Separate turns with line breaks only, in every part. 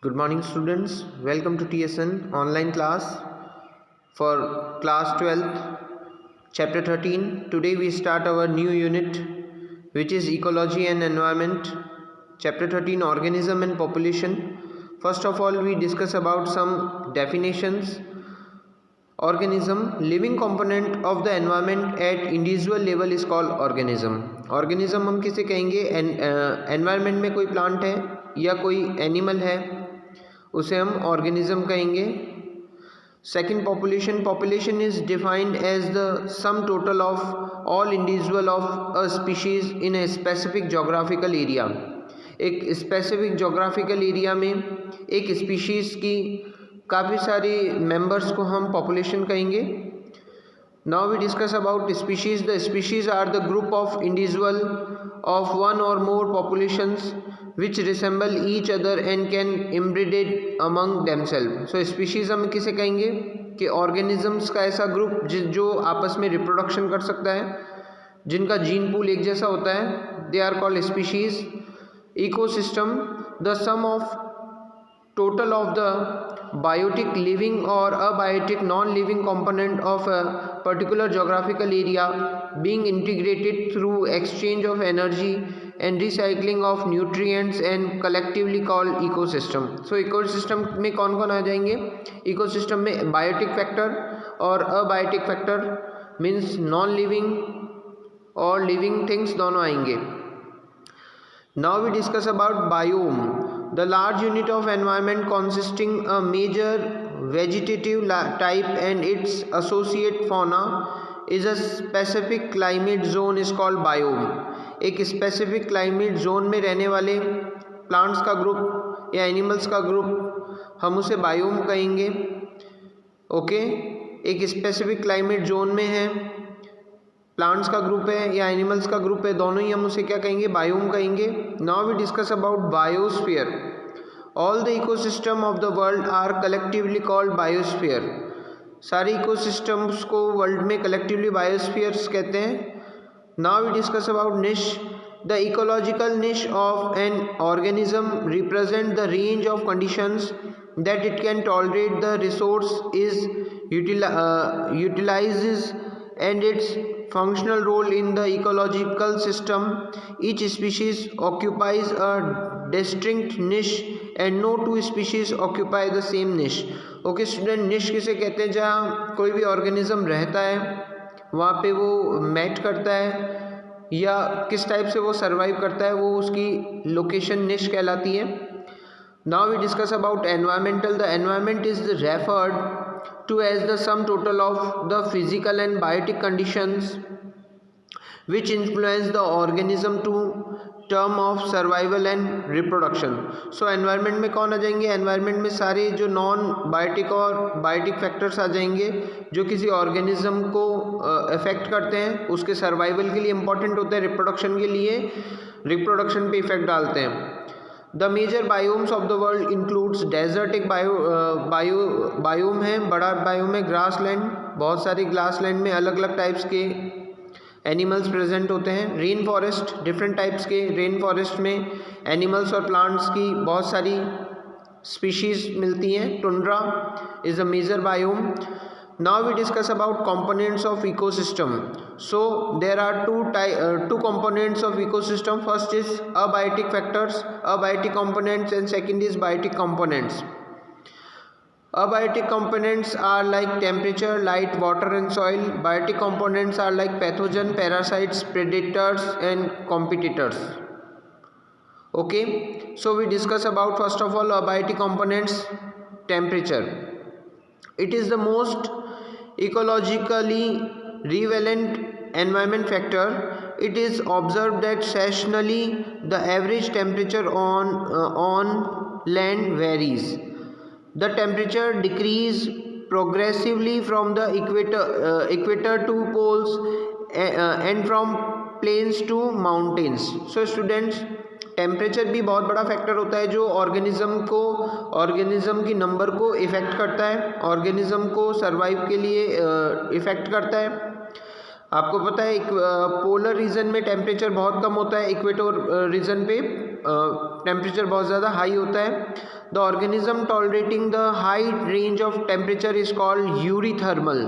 Good morning students, welcome to TSN online class for class 12th, chapter 13. Today we start our new unit which is ecology and environment, chapter 13 organism and population. First of all we discuss about some definitions. Organism, living component of the environment at individual level is called organism. Organism हम किसे कहेंगे? Environment में कोई plant है या कोई animal है उसे हम ऑर्गेनिज्म कहेंगे. Second population. Population is defined as the sum total of all individual of a species in a specific geographical area. एक स्पेसिफिक जोग्राफिकल एरिया में एक स्पीशीज़ की काफ़ी सारी मेंबर्स को हम पॉपुलेशन कहेंगे. Now we discuss about species. The species are the group of individual of one or more populations which resemble each other and can inbreed among themselves. So species हम किसे कहेंगे कि organisms का ऐसा group जो आपस में रिप्रोडक्शन कर सकता है, जिनका जीन पूल एक जैसा होता है, they are called species. Ecosystem, the sum of total of the biotic living or abiotic non-living component of a particular geographical area being integrated through exchange of energy and recycling of nutrients and collectively called ecosystem. So ecosystem में कौन कौन आ जाएंगे? ecosystem में biotic factor और abiotic factor means non-living और living things दोनों आएंगे. Now we discuss about biome. The large unit of environment consisting a major vegetative type and its associate fauna is a specific climate zone is called biome. एक specific climate zone में रहने वाले plants का group या animals का group हम उसे biome कहेंगे. ओके, एक specific climate zone में है, प्लांट्स का ग्रुप है या एनिमल्स का ग्रुप है, दोनों ही हम उसे क्या कहेंगे? बायोम कहेंगे. Now we discuss about biosphere. All the ecosystem of the world are collectively called biosphere. सारे इकोसिस्टम्स को वर्ल्ड में कलेक्टिवली बायोस्फीयर्स कहते हैं. Now we discuss about niche. The ecological niche of an organism represent the range of conditions that it can tolerate the resource is utilises and its functional role in the ecological system. Each species occupies a distinct niche and no two species occupy the same niche. Okay student, niche किसे कहते हैं? जहाँ कोई भी organism रहता है वहाँ पे वो मैट करता है या किस टाइप से वो सर्वाइव करता है, वो उसकी लोकेशन निश कहलाती है. Now we discuss about environmental. The environment is referred to as the sum total of the physical and biotic conditions which influence the organism to term of survival and reproduction. So environment में कौन आ जाएंगे? environment में सारे जो non biotic और biotic factors आ जाएंगे जो किसी ऑर्गेनिज्म को अफेक्ट करते हैं, उसके सर्वाइवल के लिए इम्पॉर्टेंट होते हैं, रिप्रोडक्शन के लिए रिप्रोडक्शन पे इफेक्ट डालते हैं. The major biomes of the world includes desert. एक बायोम है, बड़ा बायोम है. ग्रास लैंड, बहुत सारी ग्रास लैंड में अलग अलग टाइप्स के एनिमल्स प्रेजेंट होते हैं. रेन फॉरेस्ट, डिफरेंट टाइप्स के रेन फॉरेस्ट में एनिमल्स और प्लांट्स की बहुत सारी स्पीशीज़ मिलती हैं. Tundra is a major biome. Now we discuss about components of ecosystem. So there are two components of ecosystem. First is abiotic factors, abiotic components, and second is biotic components. Abiotic components are like temperature, light, water and soil. Biotic components are like pathogen, parasites, predators and competitors. Okay, so we discuss about first of all abiotic components. Temperature. It is the most ecologically relevant environment factor. It is observed that seasonally the average temperature on land varies. The temperature decrease progressively from the equator to poles and from plains to mountains. So students, temperature भी बहुत बड़ा factor होता है जो organism की number को effect करता है, ऑर्गेनिज्म को सर्वाइव के लिए इफ़ेक्ट करता है. आपको पता है पोलर रीजन में टेम्परेचर बहुत कम होता है, इक्वेटर रीजन पे टेम्परेचर बहुत ज़्यादा हाई होता है. The organism tolerating the high range of temperature is called eurythermal.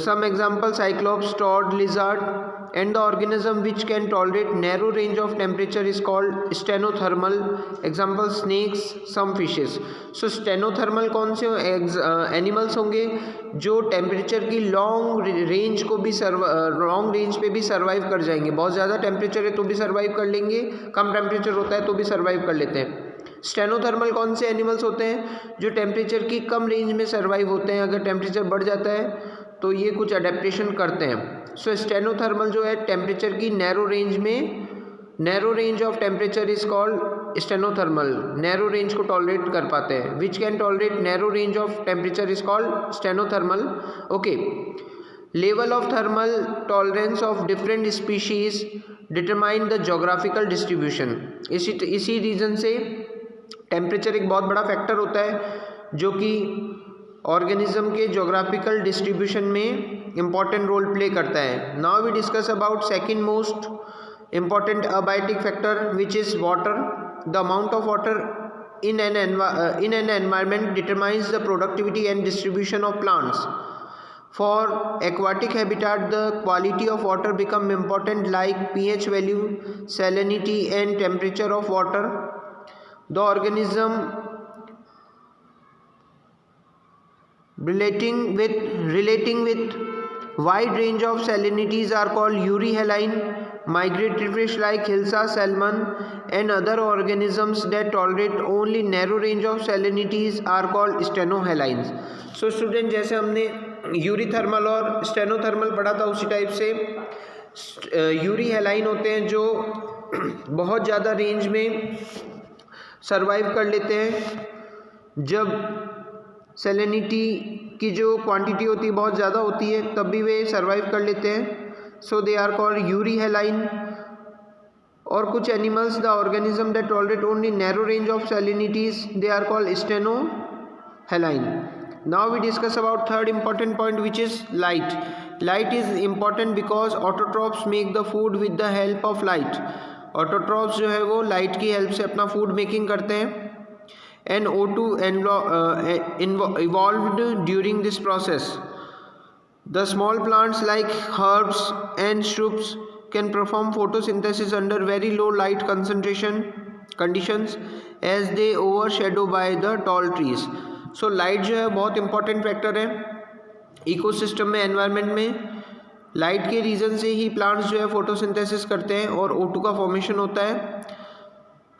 Some examples: cyclops, toad, lizard. And the organism which can tolerate narrow range of temperature is called stenothermal. Example: snakes, some fishes. So stenothermal कौन से animals होंगे जो temperature की long range पे भी survive कर जाएंगे. बहुत ज़्यादा टेम्परेचर है तो भी सर्वाइव कर लेंगे, कम टेम्परेचर होता है तो भी सर्वाइव कर लेते हैं. स्टेनोथर्मल कौन से एनिमल्स होते हैं जो टेम्परेचर की कम रेंज में सर्वाइव होते हैं. अगर टेम्परेचर बढ़ जाता है तो ये कुछ अडेप्टेशन करते हैं. सो स्टेनोथर्मल जो है टेम्परेचर की narrow range of temperature is called stenothermal. Narrow range को टॉलरेट कर पाते हैं. Which can tolerate narrow range of temperature is called stenothermal. Okay. Level of thermal tolerance of different species determine the geographical distribution. इसी reason से temperature एक बहुत बड़ा factor होता है जो कि ऑर्गेनिज्म के जोग्राफिकल डिस्ट्रीब्यूशन में इम्पॉर्टेंट रोल प्ले करता है. Now we discuss about second most important abiotic factor which is water. The amount of water in an environment determines the productivity and distribution of plants. For aquatic habitat, the quality of water become important, like pH value, salinity and temperature of water. The organism relating with wide range of salinities are called euryhaline. Migratory fish like Hilsa salmon and other organisms that tolerate only narrow range of salinities are called stenohalines. So student, जैसे हमने eurythermal और stenothermal पढ़ा था उसी type से यूरीहेलाइन होते हैं जो बहुत ज़्यादा रेंज में सर्वाइव कर लेते हैं. जब सैलिनिटी की जो क्वांटिटी होती है बहुत ज़्यादा होती है तब भी वे सर्वाइव कर लेते हैं. So they are called euryhaline. और कुछ animals the organism that tolerate only narrow range of salinities they are called stenohaline. Now we discuss about third important point, which is light. Light is important because autotrophs make the food with the help of light. Autotrophs जो है वो light की help से अपना food making करते हैं. And O2 evolved during this process. The small plants like herbs and shrubs can perform photosynthesis under very low light concentration conditions as they overshadow by the tall trees. So light जो है बहुत important factor है ecosystem में, environment में. Light के reason से ही plants जो है फोटोसिंथेसिस करते हैं और O2 का फॉर्मेशन होता है.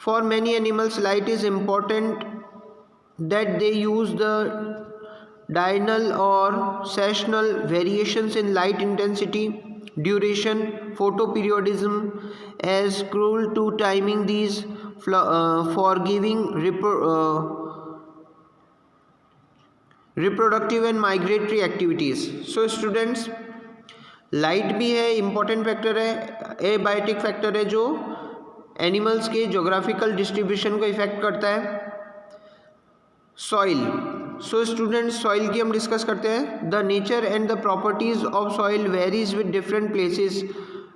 For many animals light is important that they use the diurnal और seasonal variations in light intensity, duration, photo periodism as cruel to timing these for giving reproductive and migratory activities. So students, light भी है important factor है, abiotic factor है जो animals के geographical distribution को effect करता है. सॉइल. सो स्टूडेंट्स, सॉइल की हम डिस्कस करते हैं. The nature and the properties of soil varies with different places.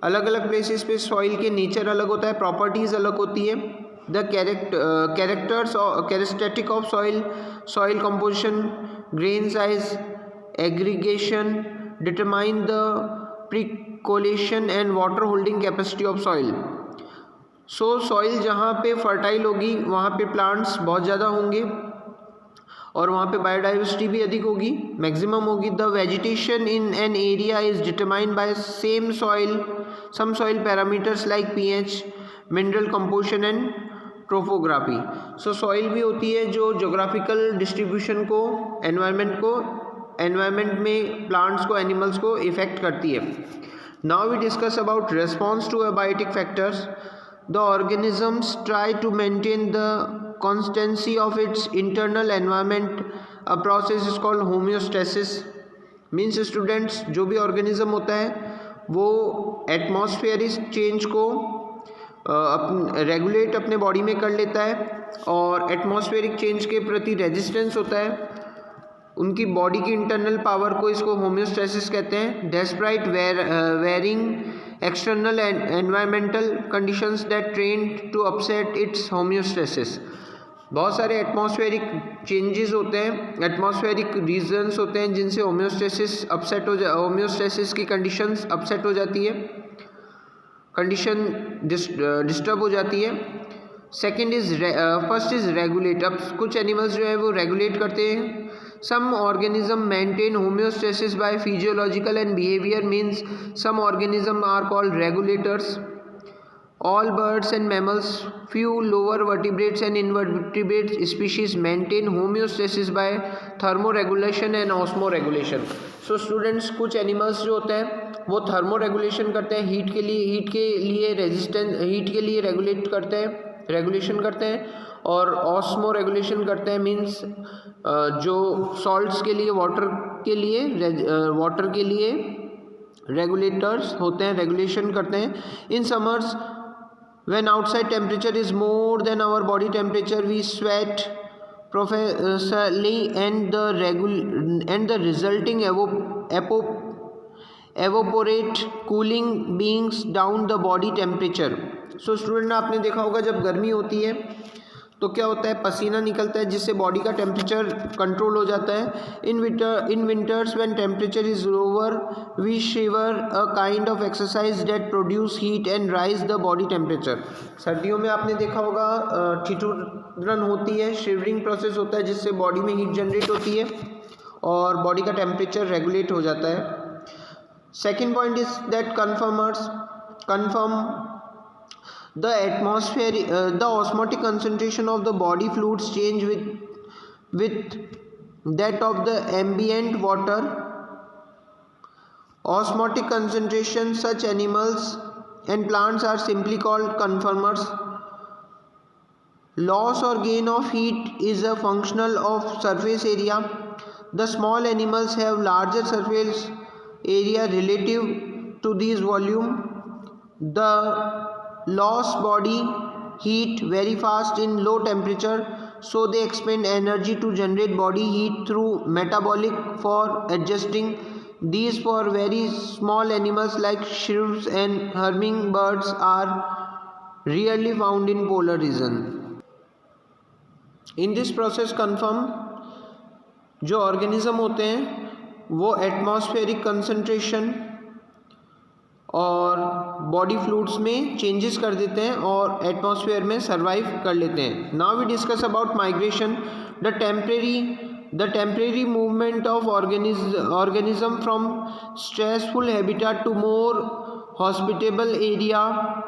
अलग अलग प्लेसेस पे सॉइल के नेचर अलग होता है, प्रॉपर्टीज़ अलग होती है. The characteristic of soil composition, grain size, aggregation determine the percolation and water holding capacity of soil. So soil जहाँ पे fertile होगी वहाँ पे plants बहुत ज़्यादा होंगे और वहाँ पे biodiversity भी अधिक होगी, maximum होगी. The vegetation in an area is determined by some soil parameters like pH, mineral composition and topography. So soil भी होती है जो जोग्राफिकल डिस्ट्रीब्यूशन को, एनवायरनमेंट में प्लांट्स को, एनिमल्स को इफेक्ट करती है. Now we discuss about response to abiotic factors. The organisms try to maintain the constancy of its internal environment. A process is called homeostasis. Means students, जो भी organism होता है वो एटमॉस्फेरिक चेंज को regulate अपने body में कर लेता है और एटमॉस्फेरिक चेंज के प्रति रेजिस्टेंस होता है. उनकी बॉडी की इंटरनल पावर को, इसको होम्योस्टेसिस कहते हैं. Despite varying external environmental conditions that trend to upset its homeostasis. बहुत सारे एटमॉस्फेरिक चेंजेस होते हैं, एटमॉस्फेरिक रीजन्स होते हैं जिनसे होम्योस्टेसिस की कंडीशंस अपसेट हो जाती है, कंडीशन डिस्टर्ब हो जाती है। Second is first is regulate. अब कुछ एनिमल्स जो है वो रेगुलेट करते हैं। Some organism maintain homeostasis by physiological and behaviour, means some organism are called regulators. All birds and mammals, few lower vertebrates and invertebrate species maintain homeostasis by thermoregulation and osmoregulation. So students, कुछ animals जो होते हैं वो thermoregulation करते हैं, heat के लिए regulate करते हैं, रेगुलेशन करते हैं, और ऑस्मो रेगुलेशन करते हैं, मीन्स जो सॉल्ट्स के लिए वाटर के लिए रेगुलेटर्स होते हैं, रेगुलेशन करते हैं। In summers when outside temperature is more than our body temperature, we sweat profusely and the resulting evaporate, cooling brings down the body temperature. So student, आपने देखा होगा जब गर्मी होती है तो क्या होता है, पसीना निकलता है जिससे बॉडी का टेम्परेचर कंट्रोल हो जाता है। In winters when temperature is lower we shiver, a kind of exercise that produce heat and raise the body temperature. सर्दियों में आपने देखा होगा ठिठुरन होती है, शिवरिंग प्रोसेस होता है जिससे बॉडी में हीट जनरेट होती है और बॉडी का टेम्परेचर रेगुलेट हो जाता है। Second point is that confirm the osmotic concentration of the body fluids change with that of the ambient water. Osmotic concentration, such animals and plants are simply called conformers. Loss or gain of heat is a functional of surface area. The small animals have larger surface area relative to this volume. The lost body heat very fast in low temperature, so they expend energy to generate body heat through metabolic for adjusting. These for very small animals like shrimps and hummingbirds are rarely found in polar region. In this process confirm जो organism होते हैं वो atmospheric concentration और body fluids में changes कर देते हैं और एटमॉस्फेयर में सर्वाइव कर लेते हैं। Now we discuss about migration. The temporary movement of organism from stressful habitat to more hospitable area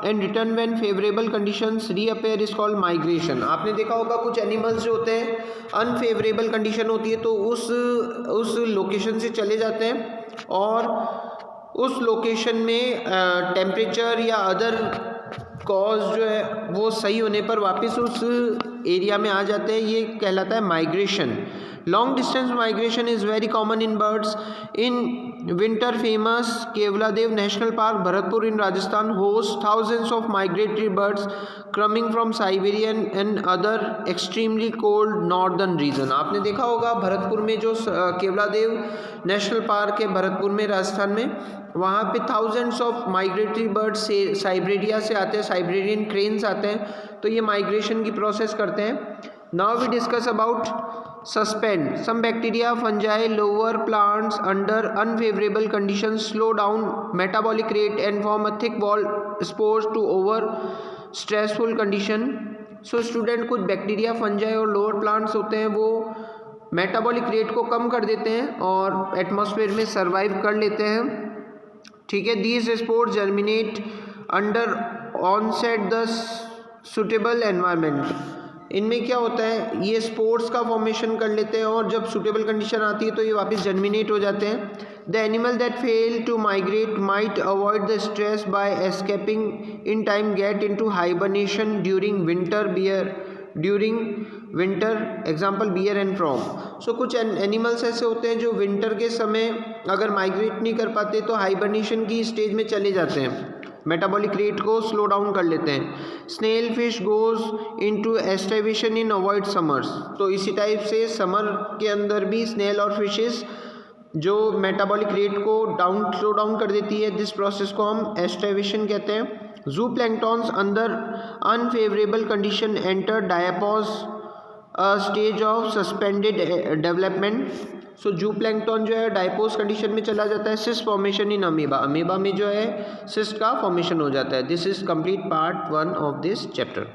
and return when favourable conditions reappear is called migration. आपने देखा होगा कुछ एनिमल्स जो होते हैं अनफेवरेबल कंडीशन होती है तो उस लोकेशन से चले जाते हैं और उस लोकेशन में टेम्परेचर या अदर कॉज जो है वो सही होने पर वापस उस एरिया में आ जाते हैं, ये कहलाता है migration. Long distance migration is very common in birds. In winter famous Keoladeo national park Bharatpur in Rajasthan host thousands of migratory birds coming from Siberian and other extremely cold northern region. आपने देखा होगा भरतपुर में जो केवलादेव नेशनल पार्क है भरतपुर में राजस्थान में, वहाँ पे थाउजेंड्स ऑफ माइग्रेटरी बर्ड्स से साइबेरिया से आते हैं, साइबेरियन क्रेन्स आते हैं, तो ये माइग्रेशन की प्रोसेस करते हैं। Now we discuss about suspend. Some bacteria fungi lower plants under unfavourable conditions slow down metabolic rate and form a thick wall spores to over stressful condition. So student, कुछ bacteria fungi और lower plants होते हैं वो metabolic rate को कम कर देते हैं और एटमॉस्फेयर में सर्वाइव कर लेते हैं, ठीक है। These spores germinate under onset the suitable environment. इनमें क्या होता है, ये स्पोर्स का फॉर्मेशन कर लेते हैं और जब सूटेबल कंडीशन आती है तो ये वापस जर्मिनेट हो जाते हैं। The animal that fail to migrate might avoid the stress by escaping in time get into hibernation during winter example bear and frog. So कुछ एनिमल्स ऐसे होते हैं जो विंटर के समय अगर माइग्रेट नहीं कर पाते तो हाइबरनेशन की स्टेज में चले जाते हैं, मेटाबॉलिक रेट को स्लो डाउन कर लेते हैं। स्नेल फिश गोज इनटू एस्टाइवेशन इन अवॉइड समर्स। तो इसी टाइप से समर के अंदर भी स्नेल और फिशेस जो मेटाबॉलिक रेट को स्लो डाउन कर देती है, दिस प्रोसेस को हम एस्टाइवेशन कहते हैं। जू प्लैंक्टॉन्स अंदर unfavourable condition enter diapause stage of suspended development. So zooplankton जो है डाइपोज कंडीशन में चला जाता है। Cyst formation in amoeba, amoeba में जो है सिस्ट का फॉर्मेशन हो जाता है। This is complete part 1 of this chapter.